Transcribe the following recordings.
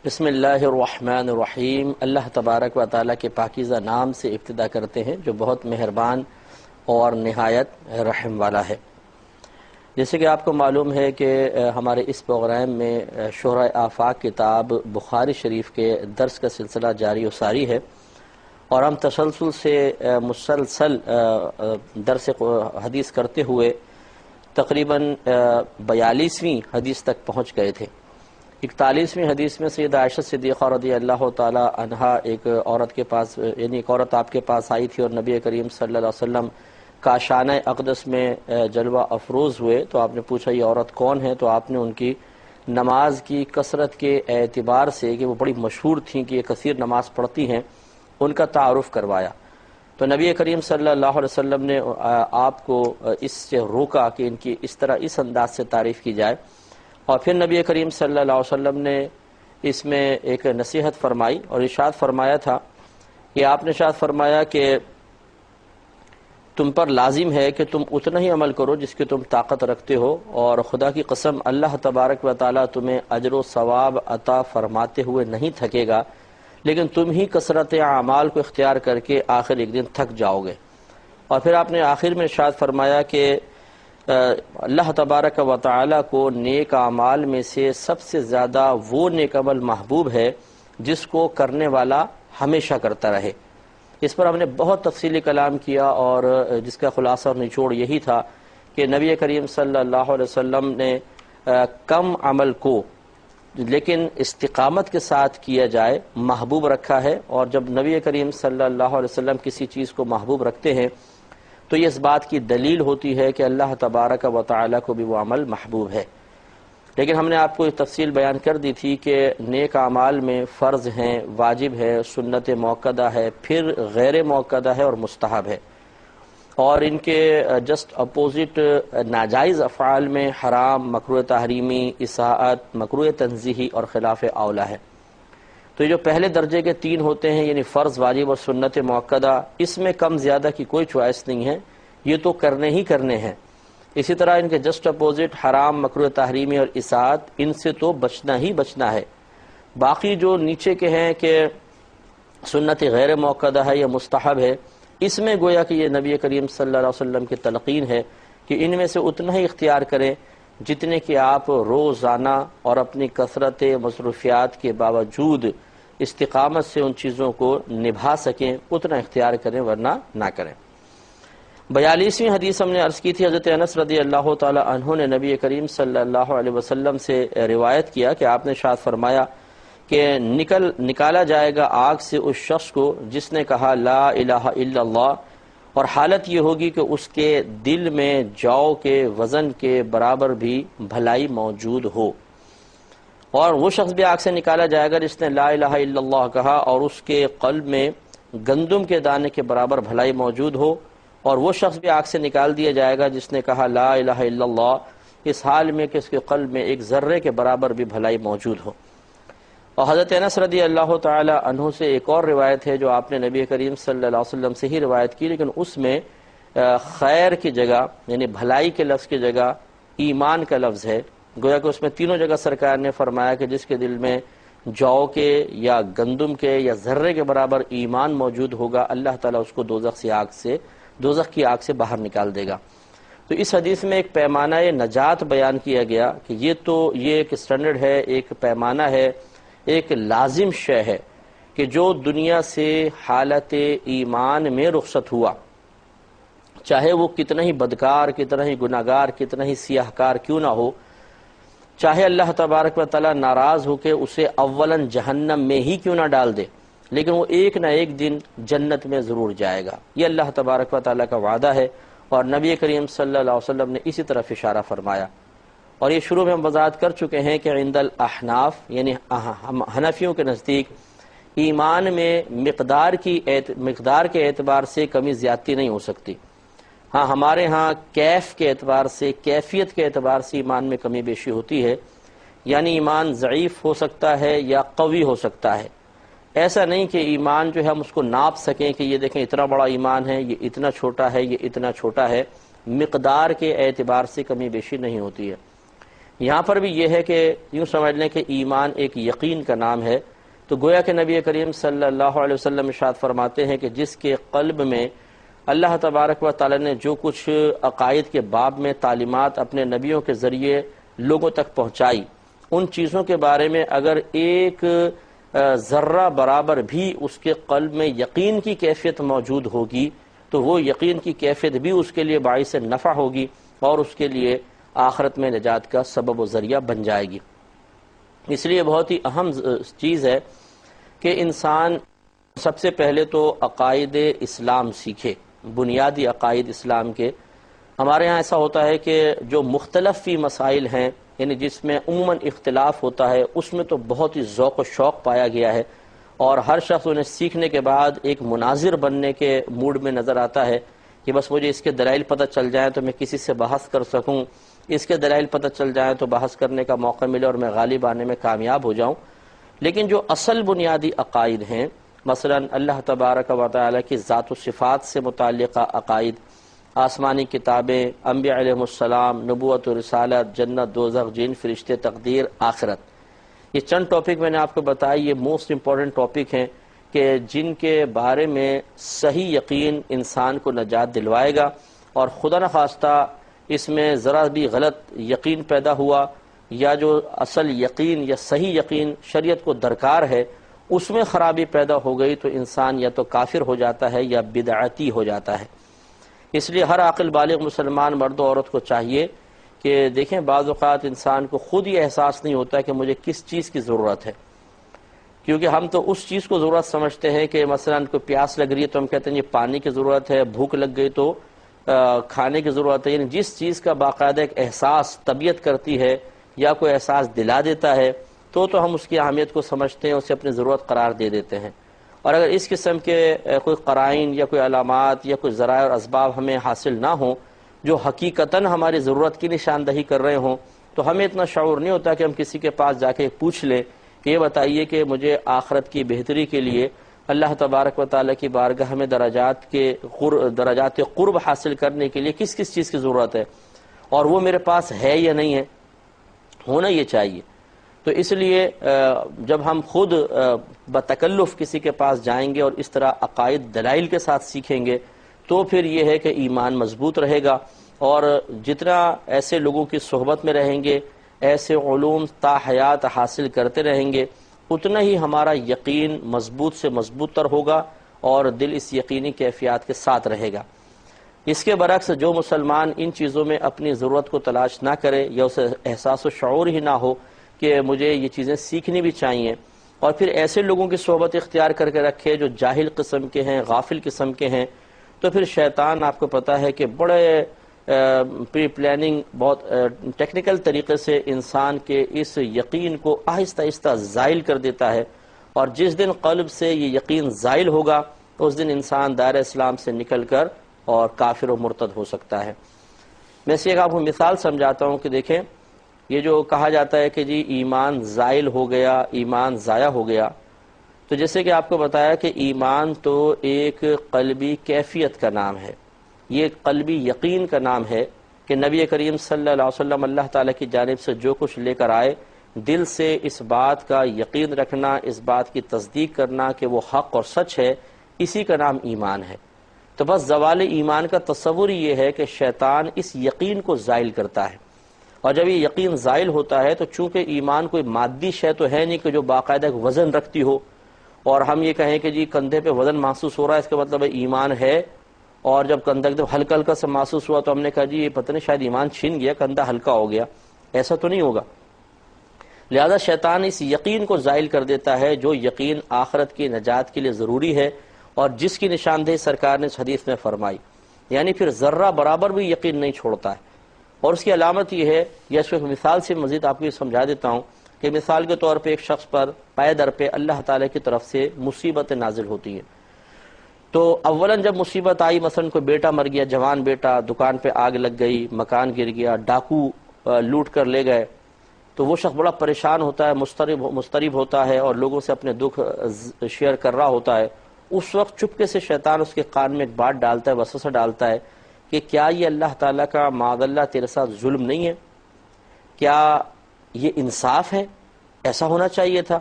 بسم اللہ الرحمن الرحیم۔ اللہ تبارک و تعالیٰ کے پاکیزہ نام سے ابتدا کرتے ہیں جو بہت مہربان اور نہایت رحم والا ہے۔ جیسے کہ آپ کو معلوم ہے کہ ہمارے اس پروگرام میں شہرۂ آفاق کتاب بخاری شریف کے درس کا سلسلہ جاری و ساری ہے، اور ہم تسلسل سے مسلسل درس حدیث کرتے ہوئے تقریباً 42ویں حدیث تک پہنچ گئے تھے۔ 41ویں حدیث میں سیدہ عائشہ صدیقہ رضی اللہ تعالی عنہا ایک عورت کے پاس ایک عورت آپ کے پاس آئی تھی اور نبی کریم صلی اللہ علیہ وسلم کا شانہ اقدس میں جلوہ افروز ہوئے، تو آپ نے پوچھا یہ عورت کون ہے؟ تو آپ نے ان کی نماز کی کثرت کے اعتبار سے کہ وہ بڑی مشہور تھیں کہ یہ کثیر نماز پڑھتی ہیں، ان کا تعارف کروایا۔ تو نبی کریم صلی اللہ علیہ وسلم نے آپ کو اس سے روکا کہ ان کی اس طرح اس انداز سے تعریف کی جائے، اور پھر نبی کریم صلی اللہ علیہ وسلم نے اس میں ایک نصیحت فرمائی اور ارشاد فرمایا تھا کہ آپ نے ارشاد فرمایا کہ تم پر لازم ہے کہ تم اتنا ہی عمل کرو جس کی تم طاقت رکھتے ہو، اور خدا کی قسم اللہ تبارک و تعالیٰ تمہیں اجر و ثواب عطا فرماتے ہوئے نہیں تھکے گا، لیکن تم ہی کثرت اعمال کو اختیار کر کے آخر ایک دن تھک جاؤ گے۔ اور پھر آپ نے آخر میں ارشاد فرمایا کہ اللہ تبارک و تعالیٰ کو نیک اعمال میں سے سب سے زیادہ وہ نیک عمل محبوب ہے جس کو کرنے والا ہمیشہ کرتا رہے۔ اس پر ہم نے بہت تفصیلی کلام کیا، اور جس کا خلاصہ اور نچوڑ یہی تھا کہ نبی کریم صلی اللہ علیہ وسلم نے کم عمل کو لیکن استقامت کے ساتھ کیا جائے محبوب رکھا ہے، اور جب نبی کریم صلی اللہ علیہ وسلم کسی چیز کو محبوب رکھتے ہیں تو یہ اس بات کی دلیل ہوتی ہے کہ اللہ تبارک و تعالیٰ کو بھی وہ عمل محبوب ہے۔ لیکن ہم نے آپ کو یہ تفصیل بیان کر دی تھی کہ نیک اعمال میں فرض ہیں، واجب ہے، سنت موقدہ ہے، پھر غیر موقدہ ہے اور مستحب ہے، اور ان کے جسٹ اپوزٹ ناجائز افعال میں حرام، مکروہ تحریمی، اساءت، مکروہ تنزیہی اور خلاف اولیٰ ہے۔ تو یہ جو پہلے درجے کے 3 ہوتے ہیں یعنی فرض، واجب اور سنت موقدہ، اس میں کم زیادہ کی کوئی چوائس نہیں ہے، یہ تو کرنے ہی کرنے ہیں۔ اسی طرح ان کے جسٹ اپوزٹ حرام، مکروہ تحریمی اور اساءت، ان سے تو بچنا ہی بچنا ہے۔ باقی جو نیچے کے ہیں کہ سنت غیر موقدہ ہے یا مستحب ہے، اس میں گویا کہ یہ نبی کریم صلی اللہ علیہ وسلم کی تلقین ہے کہ ان میں سے اتنا ہی اختیار کریں جتنے کہ آپ روزانہ اور اپنی کثرت مصروفیات کے باوجود استقامت سے ان چیزوں کو نبھا سکیں، اتنا اختیار کریں، ورنہ نہ کریں۔ 42ویں حدیث ہم نے عرض کی تھی، حضرت انس رضی اللہ تعالی عنہ نے نبی کریم صلی اللہ علیہ وسلم سے روایت کیا کہ آپ نے ارشاد فرمایا کہ نکالا جائے گا آگ سے اس شخص کو جس نے کہا لا الہ الا اللہ، اور حالت یہ ہوگی کہ اس کے دل میں جو کے وزن کے برابر بھی بھلائی موجود ہو۔ اور وہ شخص بھی آگ سے نکالا جائے گا جس نے لا الہ الا اللہ کہا اور اس کے قلب میں گندم کے دانے کے برابر بھلائی موجود ہو، اور وہ شخص بھی آگ سے نکال دیا جائے گا جس نے کہا لا الہ الا اللہ اس حال میں کہ اس کے قلب میں ایک ذرے کے برابر بھی بھلائی موجود ہو۔ اور حضرت انس رضی اللہ تعالی عنہ سے ایک اور روایت ہے جو آپ نے نبی کریم صلی اللہ علیہ وسلم سے ہی روایت کی، لیکن اس میں خیر کی جگہ یعنی بھلائی کے لفظ کی جگہ ایمان کا لفظ ہے۔ گویا کہ اس میں تینوں جگہ سرکار نے فرمایا کہ جس کے دل میں جو کے یا گندم کے یا ذرے کے برابر ایمان موجود ہوگا، اللہ تعالیٰ اس کو دوزخ کی آگ سے باہر نکال دے گا۔ تو اس حدیث میں ایک پیمانہ نجات بیان کیا گیا کہ یہ ایک سٹینڈرڈ ہے، ایک پیمانہ ہے، ایک لازم شے ہے کہ جو دنیا سے حالت ایمان میں رخصت ہوا، چاہے وہ کتنا ہی بدکار، کتنا ہی گناہگار، کتنا ہی سیاہ کار کیوں نہ ہو، چاہے اللہ تبارک و تعالیٰ ناراض ہو کے اسے اولاً جہنم میں ہی کیوں نہ ڈال دے، لیکن وہ ایک نہ ایک دن جنت میں ضرور جائے گا۔ یہ اللہ تبارک و تعالیٰ کا وعدہ ہے، اور نبی کریم صلی اللہ علیہ وسلم نے اسی طرف اشارہ فرمایا۔ اور یہ شروع میں ہم وضاحت کر چکے ہیں کہ عند الاحناف یعنی حنفیوں کے نزدیک ایمان میں مقدار کے اعتبار سے کمی زیادتی نہیں ہو سکتی۔ ہاں ہمارے ہاں کیف کے اعتبار سے، کیفیت کے اعتبار سے ایمان میں کمی بیشی ہوتی ہے، یعنی ایمان ضعیف ہو سکتا ہے یا قوی ہو سکتا ہے۔ ایسا نہیں کہ ایمان جو ہے ہم اس کو ناپ سکیں کہ یہ دیکھیں اتنا بڑا ایمان ہے، یہ اتنا چھوٹا ہے، یہ اتنا چھوٹا ہے۔ مقدار کے اعتبار سے کمی بیشی نہیں ہوتی ہے۔ یہاں پر بھی یہ ہے کہ یوں سمجھ لیں کہ ایمان ایک یقین کا نام ہے، تو گویا کہ نبی کریم صلی اللہ علیہ وسلم ارشاد فرماتے ہیں کہ جس کے قلب میں اللہ تبارک و تعالی نے جو کچھ عقائد کے باب میں تعلیمات اپنے نبیوں کے ذریعے لوگوں تک پہنچائی، ان چیزوں کے بارے میں اگر ایک ذرہ برابر بھی اس کے قلب میں یقین کی کیفیت موجود ہوگی تو وہ یقین کی کیفیت بھی اس کے لیے باعث نفع ہوگی اور اس کے لیے آخرت میں نجات کا سبب و ذریعہ بن جائے گی۔ اس لیے بہت ہی اہم چیز ہے کہ انسان سب سے پہلے تو عقائد اسلام سیکھے، بنیادی عقائد اسلام کے۔ ہمارے ہاں ایسا ہوتا ہے کہ جو مختلف فی مسائل ہیں، یعنی جس میں عموماً اختلاف ہوتا ہے، اس میں تو بہت ہی ذوق و شوق پایا گیا ہے، اور ہر شخص انہیں سیکھنے کے بعد ایک مناظر بننے کے موڈ میں نظر آتا ہے کہ بس مجھے اس کے دلائل پتہ چل جائیں تو میں کسی سے بحث کر سکوں، اس کے دلائل پتہ چل جائیں تو بحث کرنے کا موقع ملے اور میں غالب آنے میں کامیاب ہو جاؤں۔ لیکن جو اصل بنیادی عقائد ہیں، مثلا اللہ تبارک و تعالی کی ذات و صفات سے متعلقہ عقائد، آسمانی کتابیں، انبیاء علیہ السلام، نبوت و رسالت، جنت دوزخ، جن، فرشتے، تقدیر، آخرت، یہ چند ٹاپک میں نے آپ کو بتایا، یہ موسٹ امپورٹنٹ ٹاپک ہیں کہ جن کے بارے میں صحیح یقین انسان کو نجات دلوائے گا، اور خدا نخواستہ اس میں ذرا بھی غلط یقین پیدا ہوا یا جو اصل یقین یا صحیح یقین شریعت کو درکار ہے اس میں خرابی پیدا ہو گئی تو انسان یا تو کافر ہو جاتا ہے یا بدعتی ہو جاتا ہے۔ اس لیے ہر عاقل بالغ مسلمان مرد و عورت کو چاہیے کہ دیکھیں، بعض اوقات انسان کو خود یہ احساس نہیں ہوتا کہ مجھے کس چیز کی ضرورت ہے، کیونکہ ہم تو اس چیز کو ضرورت سمجھتے ہیں کہ مثلا کوئی پیاس لگ رہی ہے تو ہم کہتے ہیں یہ پانی کی ضرورت ہے، بھوک لگ گئی تو کھانے کی ضرورت ہے، یعنی جس چیز کا باقاعدہ ایک احساس طبیعت کرتی ہے یا کوئی احساس دلا دیتا ہے تو ہم اس کی اہمیت کو سمجھتے ہیں، اسے اپنی ضرورت قرار دے دیتے ہیں۔ اور اگر اس قسم کے کوئی قرائن یا کوئی علامات یا کوئی ذرائع اور اسباب ہمیں حاصل نہ ہوں جو حقیقتاً ہماری ضرورت کی نشاندہی کر رہے ہوں تو ہمیں اتنا شعور نہیں ہوتا کہ ہم کسی کے پاس جا کے پوچھ لیں کہ یہ بتائیے کہ مجھے آخرت کی بہتری کے لیے اللہ تبارک و تعالیٰ کی بارگاہ میں درجات قرب حاصل کرنے کے لیے کس کس چیز کی ضرورت ہے، اور وہ میرے پاس ہے یا نہیں ہے، ہونا یہ چاہیے۔ تو اس لیے جب ہم خود بتکلف کسی کے پاس جائیں گے اور اس طرح عقائد دلائل کے ساتھ سیکھیں گے تو پھر یہ ہے کہ ایمان مضبوط رہے گا، اور جتنا ایسے لوگوں کی صحبت میں رہیں گے، ایسے علوم تا حیات حاصل کرتے رہیں گے، اتنا ہی ہمارا یقین مضبوط سے مضبوط تر ہوگا اور دل اس یقینی کیفیات کے ساتھ رہے گا۔ اس کے برعکس جو مسلمان ان چیزوں میں اپنی ضرورت کو تلاش نہ کرے یا اسے احساس و شعور ہی نہ ہو کہ مجھے یہ چیزیں سیکھنی بھی چاہیے، اور پھر ایسے لوگوں کی صحبت اختیار کر کے رکھے جو جاہل قسم کے ہیں، غافل قسم کے ہیں، تو پھر شیطان آپ کو پتہ ہے کہ بڑے پری پلاننگ، بہت ٹیکنیکل طریقے سے انسان کے اس یقین کو آہستہ آہستہ زائل کر دیتا ہے، اور جس دن قلب سے یہ یقین زائل ہوگا اس دن انسان دائرہ اسلام سے نکل کر اور کافر و مرتد ہو سکتا ہے۔ میں سے ایک آپ کو مثال سمجھاتا ہوں کہ دیکھیں، یہ جو کہا جاتا ہے کہ جی ایمان زائل ہو گیا، ایمان ضائع ہو گیا، تو جیسے کہ آپ کو بتایا کہ ایمان تو ایک قلبی کیفیت کا نام ہے، یہ ایک قلبی یقین کا نام ہے کہ نبی کریم صلی اللہ علیہ وسلم اللہ تعالیٰ کی جانب سے جو کچھ لے کر آئے، دل سے اس بات کا یقین رکھنا، اس بات کی تصدیق کرنا کہ وہ حق اور سچ ہے، اسی کا نام ایمان ہے۔ تو بس زوال ایمان کا تصور یہ ہے کہ شیطان اس یقین کو زائل کرتا ہے، اور جب یہ یقین زائل ہوتا ہے تو چونکہ ایمان کوئی مادی شے تو ہے نہیں کہ جو باقاعدہ ایک وزن رکھتی ہو، اور ہم یہ کہیں کہ جی کندھے پہ وزن محسوس ہو رہا ہے اس کا مطلب ہے ایمان ہے، اور جب کندھا ایک دم ہلکا ہلکا سے محسوس ہوا تو ہم نے کہا جی یہ پتہ نہیں شاید ایمان چھن گیا، کندھا ہلکا ہو گیا، ایسا تو نہیں ہوگا۔ لہذا شیطان اس یقین کو زائل کر دیتا ہے جو یقین آخرت کی نجات کے لیے ضروری ہے، اور جس کی نشاندہی سرکار نے اس حدیث میں فرمائی، یعنی پھر ذرہ برابر بھی یقین نہیں چھوڑتا ہے۔ اور اس کی علامت یہ ہے، یا اس کو ایک مثال سے مزید آپ کو یہ سمجھا دیتا ہوں کہ مثال کے طور پہ ایک شخص پر پائے در پہ اللہ تعالیٰ کی طرف سے مصیبتیں نازل ہوتی ہیں، تو اولاً جب مصیبت آئی، مثلا کوئی بیٹا مر گیا، جوان بیٹا، دکان پہ آگ لگ گئی، مکان گر گیا، ڈاکو لوٹ کر لے گئے، تو وہ شخص بڑا پریشان ہوتا ہے، مضطرب ہوتا ہے، اور لوگوں سے اپنے دکھ شیئر کر رہا ہوتا ہے۔ اس وقت چپکے سے شیطان اس کے کان میں ایک بات ڈالتا ہے، وسوسہ ڈالتا ہے کہ کیا یہ اللہ تعالیٰ کا معاذ اللہ تیرے ساتھ ظلم نہیں ہے؟ کیا یہ انصاف ہے؟ ایسا ہونا چاہیے تھا۔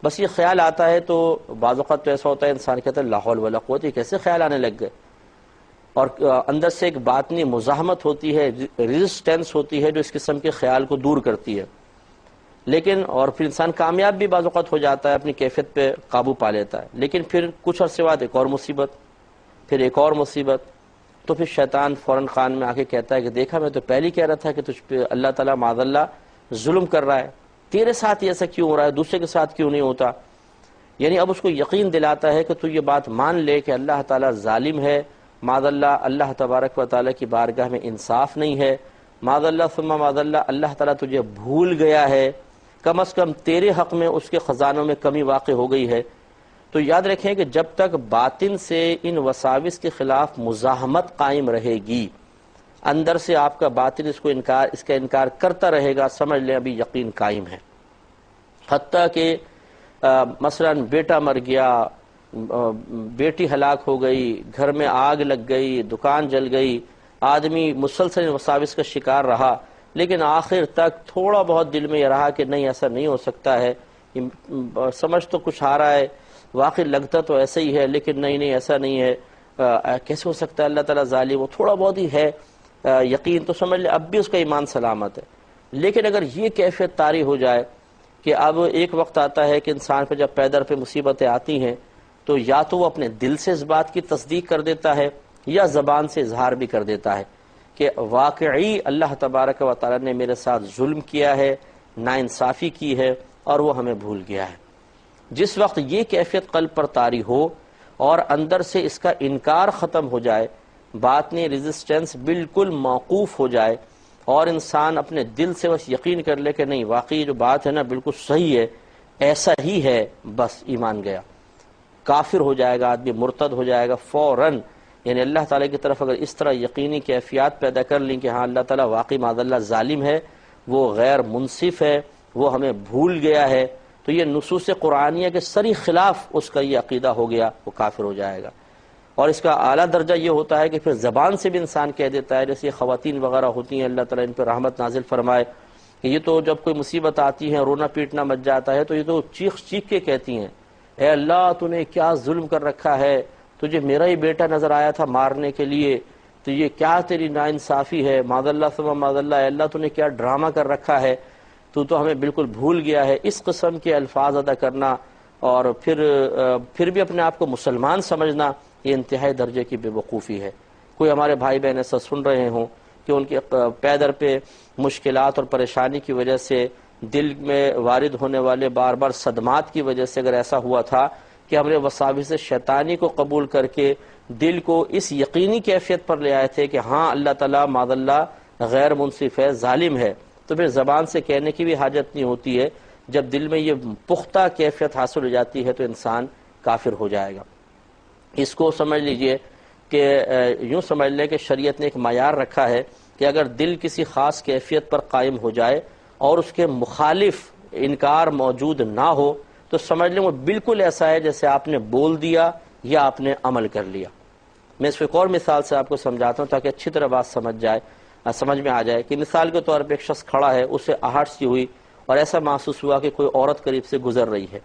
بس یہ خیال آتا ہے تو بعض اوقات تو ایسا ہوتا ہے انسان کہتا ہے لا حول ولا قوت، یہ کیسے خیال آنے لگ گئے، اور اندر سے ایک باطنی مزاحمت ہوتی ہے، ریزسٹنس ہوتی ہے جو اس قسم کے خیال کو دور کرتی ہے۔ لیکن اور پھر انسان کامیاب بھی بعض اوقات ہو جاتا ہے، اپنی کیفیت پہ قابو پا لیتا ہے، لیکن پھر کچھ عرصے بعد ایک اور مصیبت، پھر ایک اور مصیبت، تو پھر شیطان فوراً کان میں آ کے کہتا ہے کہ دیکھا میں تو پہلے ہی کہہ رہا تھا کہ تجھ پہ اللہ تعالیٰ معاذ اللہ ظلم کر رہا ہے، تیرے ساتھ ایسا کیوں ہو رہا ہے، دوسرے کے ساتھ کیوں نہیں ہوتا۔ یعنی اب اس کو یقین دلاتا ہے کہ تو یہ بات مان لے کہ اللہ تعالیٰ ظالم ہے، معاذ اللہ اللہ تبارک و تعالیٰ کی بارگاہ میں انصاف نہیں ہے، معاذ اللہ ثم معاذ اللہ اللہ تعالیٰ تجھے بھول گیا ہے، کم از کم تیرے حق میں اس کے خزانوں میں کمی واقع ہو گئی ہے۔ تو یاد رکھیں کہ جب تک باطن سے ان وساوس کے خلاف مزاحمت قائم رہے گی، اندر سے آپ کا باطن اس کا انکار کرتا رہے گا، سمجھ لیں ابھی یقین قائم ہے۔ حتیٰ کہ مثلا بیٹا مر گیا، بیٹی ہلاک ہو گئی، گھر میں آگ لگ گئی، دکان جل گئی، آدمی مسلسل وساوس کا شکار رہا، لیکن آخر تک تھوڑا بہت دل میں یہ رہا کہ نہیں ایسا نہیں ہو سکتا ہے، سمجھ تو کچھ آ رہا ہے، واقعی لگتا تو ایسا ہی ہے، لیکن نہیں ایسا نہیں ہے، کیسے ہو سکتا ہے اللہ تعالیٰ ظالم، وہ تھوڑا بہت ہی ہے یقین، تو سمجھ لے اب بھی اس کا ایمان سلامت ہے۔ لیکن اگر یہ کیفیت طاری ہو جائے کہ اب ایک وقت آتا ہے کہ انسان پہ جب پیدر پہ مصیبتیں آتی ہیں تو یا تو وہ اپنے دل سے اس بات کی تصدیق کر دیتا ہے یا زبان سے اظہار بھی کر دیتا ہے کہ واقعی اللہ تبارک و تعالیٰ نے میرے ساتھ ظلم کیا ہے، ناانصافی کی ہے، اور وہ ہمیں بھول گیا ہے۔ جس وقت یہ کیفیت قلب پر طاری ہو اور اندر سے اس کا انکار ختم ہو جائے، باطنی ریزسٹنس بالکل موقوف ہو جائے، اور انسان اپنے دل سے بس یقین کر لے کہ نہیں واقعی جو بات ہے نا بالکل صحیح ہے، ایسا ہی ہے، بس ایمان گیا، کافر ہو جائے گا آدمی، مرتد ہو جائے گا فوراً۔ یعنی اللہ تعالیٰ کی طرف اگر اس طرح یقینی کیفیات پیدا کر لیں کہ ہاں اللہ تعالیٰ واقعی معاذ اللہ ظالم ہے، وہ غیر منصف ہے، وہ ہمیں بھول گیا ہے، تو یہ نصوص قرآنیہ کے سری خلاف اس کا یہ عقیدہ ہو گیا، وہ کافر ہو جائے گا۔ اور اس کا اعلیٰ درجہ یہ ہوتا ہے کہ پھر زبان سے بھی انسان کہہ دیتا ہے، جیسے خواتین وغیرہ ہوتی ہیں اللہ تعالیٰ ان پہ رحمت نازل فرمائے، کہ یہ تو جب کوئی مصیبت آتی ہے، رونا پیٹنا مچ جاتا ہے، تو یہ تو چیخ چیخ کے کہتی ہیں اے اللہ تو نے کیا ظلم کر رکھا ہے، تجھے میرا ہی بیٹا نظر آیا تھا مارنے کے لیے، تو یہ کیا تیری ناانصافی ہے، معاذ اللہ ثم معاذ اللہ، اے اللہ تو نے کیا ڈرامہ کر رکھا ہے، تو ہمیں بالکل بھول گیا ہے۔ اس قسم کے الفاظ ادا کرنا اور پھر بھی اپنے آپ کو مسلمان سمجھنا، یہ انتہائی درجے کی بے وقوفی ہے۔ کوئی ہمارے بھائی بہن ایسا سن رہے ہوں کہ ان کے پیدر پہ مشکلات اور پریشانی کی وجہ سے، دل میں وارد ہونے والے بار بار صدمات کی وجہ سے اگر ایسا ہوا تھا کہ ہم نے وساوس شیطانی کو قبول کر کے دل کو اس یقینی کیفیت پر لے آئے تھے کہ ہاں اللہ تعالیٰ معاذ اللہ غیر منصف ہے، ظالم ہے، تو پھر زبان سے کہنے کی بھی حاجت نہیں ہوتی ہے۔ جب دل میں یہ پختہ کیفیت حاصل ہو جاتی ہے تو انسان کافر ہو جائے گا۔ اس کو سمجھ لیجئے کہ یوں سمجھ لیں کہ شریعت نے ایک معیار رکھا ہے کہ اگر دل کسی خاص کیفیت پر قائم ہو جائے اور اس کے مخالف انکار موجود نہ ہو تو سمجھ لیں وہ بالکل ایسا ہے جیسے آپ نے بول دیا یا آپ نے عمل کر لیا۔ میں اس کو ایک اور مثال سے آپ کو سمجھاتا ہوں تاکہ اچھی طرح بات سمجھ میں آ جائے کہ مثال کے طور پہ ایک شخص کھڑا ہے، اسے آہٹ سی ہوئی اور ایسا محسوس ہوا کہ کوئی عورت قریب سے گزر رہی ہے۔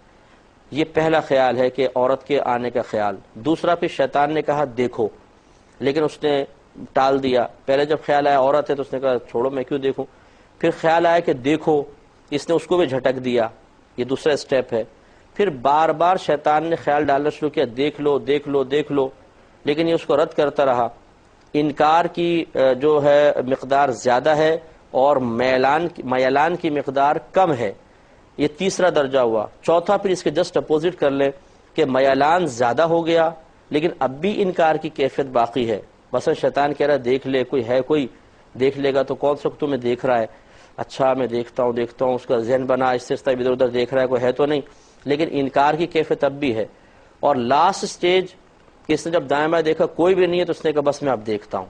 یہ پہلا خیال ہے کہ عورت کے آنے کا خیال۔ دوسرا پھر شیطان نے کہا دیکھو، لیکن اس نے ٹال دیا۔ پہلے جب خیال آیا عورت ہے تو اس نے کہا چھوڑو میں کیوں دیکھوں، پھر خیال آیا کہ دیکھو، اس نے اس کو بھی جھٹک دیا، یہ دوسرا سٹیپ ہے۔ پھر بار بار شیطان نے خیال ڈالنا شروع کیا دیکھ لو دیکھ لو دیکھ لو، لیکن یہ اس کو رد کرتا رہا۔ انکار کی جو ہے مقدار زیادہ ہے اور میلان کی مقدار کم ہے، یہ تیسرا درجہ ہوا۔ چوتھا پھر اس کے جسٹ اپوزٹ کر لیں کہ میلان زیادہ ہو گیا لیکن اب بھی انکار کی کیفیت باقی ہے۔ مثلا شیطان کہہ رہا ہے دیکھ لے، کوئی دیکھ لے گا تو کون سا تمہیں دیکھ رہا ہے، اچھا میں دیکھتا ہوں، اس کا ذہن بنا اس سے ادھر ادھر دیکھ رہا ہے، کوئی ہے تو نہیں، لیکن انکار کی کیفیت اب بھی ہے۔ اور لاسٹ سٹیج کہ اس نے جب دائیں بائیں دیکھا کوئی بھی نہیں ہے تو اس نے کہا بس میں اب دیکھتا ہوں۔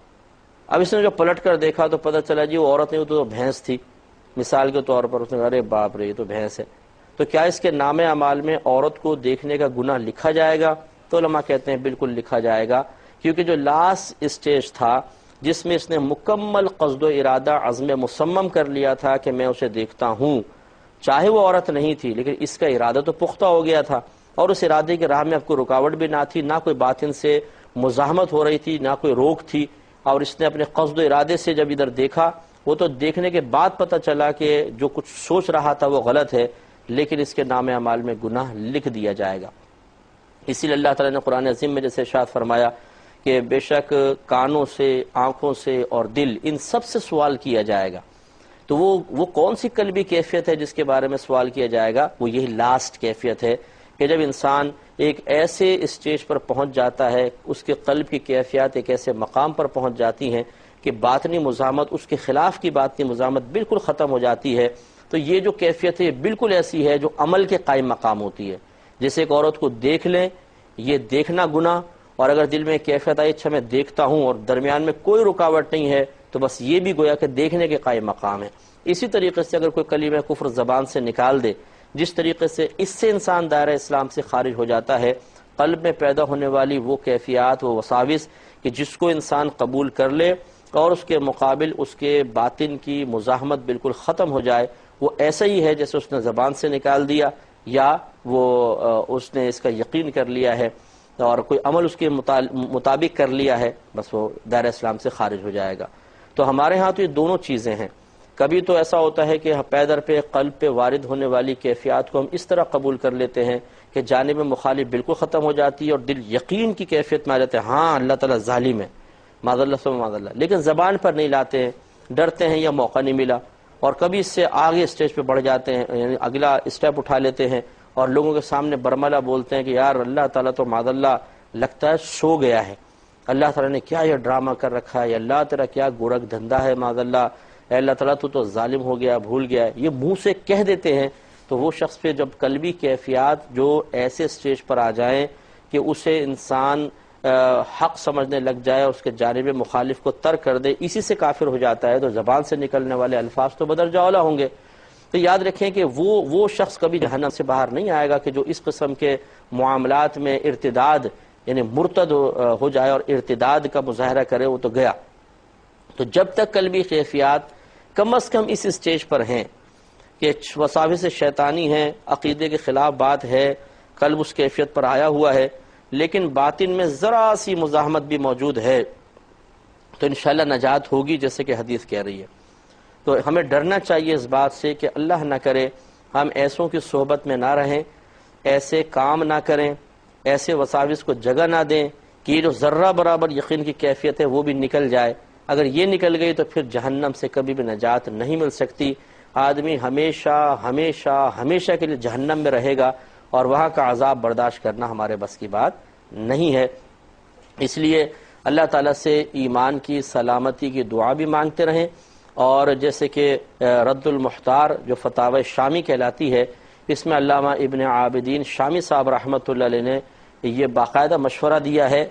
اب اس نے جو پلٹ کر دیکھا تو پتہ چلا جی وہ عورت نہیں، وہ تو بھینس تھی۔ مثال کے طور پر اس نے کہا ارے باپ رے یہ تو بھینس ہے، تو کیا اس کے نام اعمال میں عورت کو دیکھنے کا گناہ لکھا جائے گا؟ تو علماء کہتے ہیں بالکل لکھا جائے گا، کیونکہ جو لاسٹ اسٹیج تھا جس میں اس نے مکمل قصد و ارادہ عزم مصمم کر لیا تھا کہ میں اسے دیکھتا ہوں، چاہے وہ عورت نہیں تھی لیکن اس کا ارادہ تو پختہ ہو گیا تھا، اور اس ارادے کے راہ میں اب کوئی رکاوٹ بھی نہ تھی، نہ کوئی باطن سے مزاحمت ہو رہی تھی، نہ کوئی روک تھی، اور اس نے اپنے قصد و ارادے سے جب ادھر دیکھا، وہ تو دیکھنے کے بعد پتہ چلا کہ جو کچھ سوچ رہا تھا وہ غلط ہے، لیکن اس کے نام اعمال میں گناہ لکھ دیا جائے گا۔ اسی لیے اللہ تعالیٰ نے قرآن عظیم میں جیسے ارشاد فرمایا کہ بے شک کانوں سے، آنکھوں سے اور دل، ان سب سے سوال کیا جائے گا۔ تو وہ کون سی قلبی کیفیت ہے جس کے بارے میں سوال کیا جائے گا؟ وہ یہی لاسٹ کیفیت ہے کہ جب انسان ایک ایسے اسٹیج پر پہنچ جاتا ہے، اس کے قلب کی کیفیات ایک ایسے مقام پر پہنچ جاتی ہیں کہ باطنی مزاحمت، اس کے خلاف کی باطنی مزاحمت بالکل ختم ہو جاتی ہے۔ تو یہ جو کیفیت ہے بالکل ایسی ہے جو عمل کے قائم مقام ہوتی ہے۔ جیسے ایک عورت کو دیکھ لیں، یہ دیکھنا گناہ، اور اگر دل میں کیفیت آئی اچھا میں دیکھتا ہوں اور درمیان میں کوئی رکاوٹ نہیں ہے، تو بس یہ بھی گویا کہ دیکھنے کے قائم مقام ہے۔ اسی طریقے سے اگر کوئی کلمہ کفر زبان سے نکال دے، جس طریقے سے اس سے انسان دائرہ اسلام سے خارج ہو جاتا ہے، قلب میں پیدا ہونے والی وہ کیفیات، وہ وساوس کہ جس کو انسان قبول کر لے اور اس کے مقابل اس کے باطن کی مزاحمت بالکل ختم ہو جائے، وہ ایسا ہی ہے جیسے اس نے زبان سے نکال دیا، یا وہ اس نے اس کا یقین کر لیا ہے اور کوئی عمل اس کے مطابق کر لیا ہے، بس وہ دائرہ اسلام سے خارج ہو جائے گا۔ تو ہمارے ہاں تو یہ دونوں چیزیں ہیں۔ کبھی تو ایسا ہوتا ہے کہ پیدر پہ، قلب پہ وارد ہونے والی کیفیات کو ہم اس طرح قبول کر لیتے ہیں کہ جانب مخالف بالکل ختم ہو جاتی ہے اور دل یقین کی کیفیت میں آ جاتے ہیں، ہاں اللہ تعالیٰ ظالم ہے، معاذ اللہ سب معاذ اللہ، لیکن زبان پر نہیں لاتے ہیں، ڈرتے ہیں یا موقع نہیں ملا، اور کبھی اس سے آگے اسٹیج پہ بڑھ جاتے ہیں، یعنی اگلا اسٹیپ اٹھا لیتے ہیں اور لوگوں کے سامنے برملا بولتے ہیں کہ یار اللہ تعالیٰ تو معاذ اللہ لگتا ہے سو گیا ہے، اللہ تعالیٰ نے کیا یہ ڈرامہ کر رکھا ہے، یا اللہ تیرا کیا گورکھ دھندا ہے معاذ اللہ، اے اللہ تعالیٰ تو ظالم ہو گیا، بھول گیا ہے، یہ منہ سے کہہ دیتے ہیں۔ تو وہ شخص پہ جب قلبی کیفیات جو ایسے اسٹیج پر آ جائیں کہ اسے انسان حق سمجھنے لگ جائے، اس کے جانب مخالف کو ترک کر دے، اسی سے کافر ہو جاتا ہے، تو زبان سے نکلنے والے الفاظ تو بدرجہ اولیٰ ہوں گے۔ تو یاد رکھیں کہ وہ شخص کبھی جہنم سے باہر نہیں آئے گا کہ جو اس قسم کے معاملات میں ارتداد، یعنی مرتد ہو جائے اور ارتداد کا مظاہرہ کرے، وہ تو گیا۔ تو جب تک قلبی کیفیات کم از کم اس اسٹیج پر ہیں کہ وساوس شیطانی ہیں، عقیدے کے خلاف بات ہے، قلب اس کیفیت پر آیا ہوا ہے، لیکن باطن میں ذرا سی مزاحمت بھی موجود ہے، تو انشاءاللہ نجات ہوگی، جیسے کہ حدیث کہہ رہی ہے۔ تو ہمیں ڈرنا چاہیے اس بات سے کہ اللہ نہ کرے ہم ایسوں کی صحبت میں نہ رہیں، ایسے کام نہ کریں، ایسے وساوس کو جگہ نہ دیں کہ یہ جو ذرہ برابر یقین کی کیفیت ہے وہ بھی نکل جائے۔ اگر یہ نکل گئی تو پھر جہنم سے کبھی بھی نجات نہیں مل سکتی، آدمی ہمیشہ ہمیشہ ہمیشہ کے لیے جہنم میں رہے گا، اور وہاں کا عذاب برداشت کرنا ہمارے بس کی بات نہیں ہے۔ اس لیے اللہ تعالیٰ سے ایمان کی سلامتی کی دعا بھی مانگتے رہیں، اور جیسے کہ رد المحتار جو فتاوی شامی کہلاتی ہے، اس میں علامہ ابن عابدین شامی صاحب رحمۃ اللہ علیہ نے یہ باقاعدہ مشورہ دیا ہے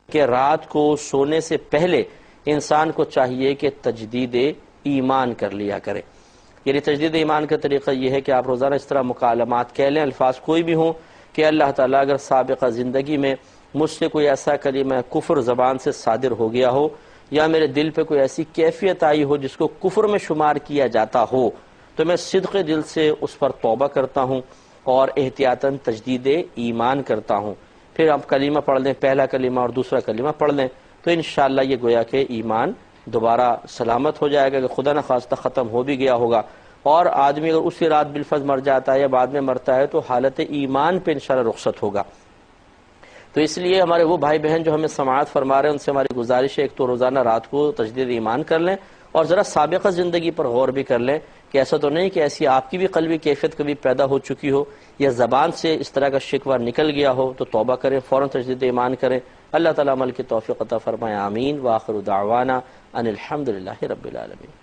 کہ رات کو سونے سے پہلے انسان کو چاہیے کہ تجدید ایمان کر لیا کرے۔ یعنی تجدید ایمان کا طریقہ یہ ہے کہ آپ روزانہ اس طرح مکالمات کہہ لیں، الفاظ کوئی بھی ہوں، کہ اللہ تعالیٰ اگر سابقہ زندگی میں مجھ سے کوئی ایسا کلمہ کفر زبان سے صادر ہو گیا ہو، یا میرے دل پہ کوئی ایسی کیفیت آئی ہو جس کو کفر میں شمار کیا جاتا ہو، تو میں صدق دل سے اس پر توبہ کرتا ہوں اور احتیاطاً تجدید ایمان کرتا ہوں۔ پھر آپ کلمہ پڑھ لیں، پہلا کلمہ اور دوسرا کلمہ پڑھ لیں، تو انشاءاللہ یہ گویا کہ ایمان دوبارہ سلامت ہو جائے گا، کہ خدا نخواستہ ختم ہو بھی گیا ہوگا، اور آدمی اگر اسی رات بالفرض مر جاتا ہے یا بعد میں مرتا ہے تو حالت ایمان پہ انشاءاللہ رخصت ہوگا۔ تو اس لیے ہمارے وہ بھائی بہن جو ہمیں سماعت فرما رہے ہیں، ان سے ہماری گزارش ہے ایک تو روزانہ رات کو تجدید ایمان کر لیں، اور ذرا سابقہ زندگی پر غور بھی کر لیں کہ ایسا تو نہیں کہ ایسی آپ کی بھی قلبی کیفیت کبھی پیدا ہو چکی ہو، یا زبان سے اس طرح کا شکوہ نکل گیا ہو، تو توبہ کریں، فوراً تجدید ایمان کریں۔ اللہ تعالیٰ عمل کی توفیق عطا فرمائے، آمین۔ وآخر دعوانا ان الحمدللہ رب العالمین۔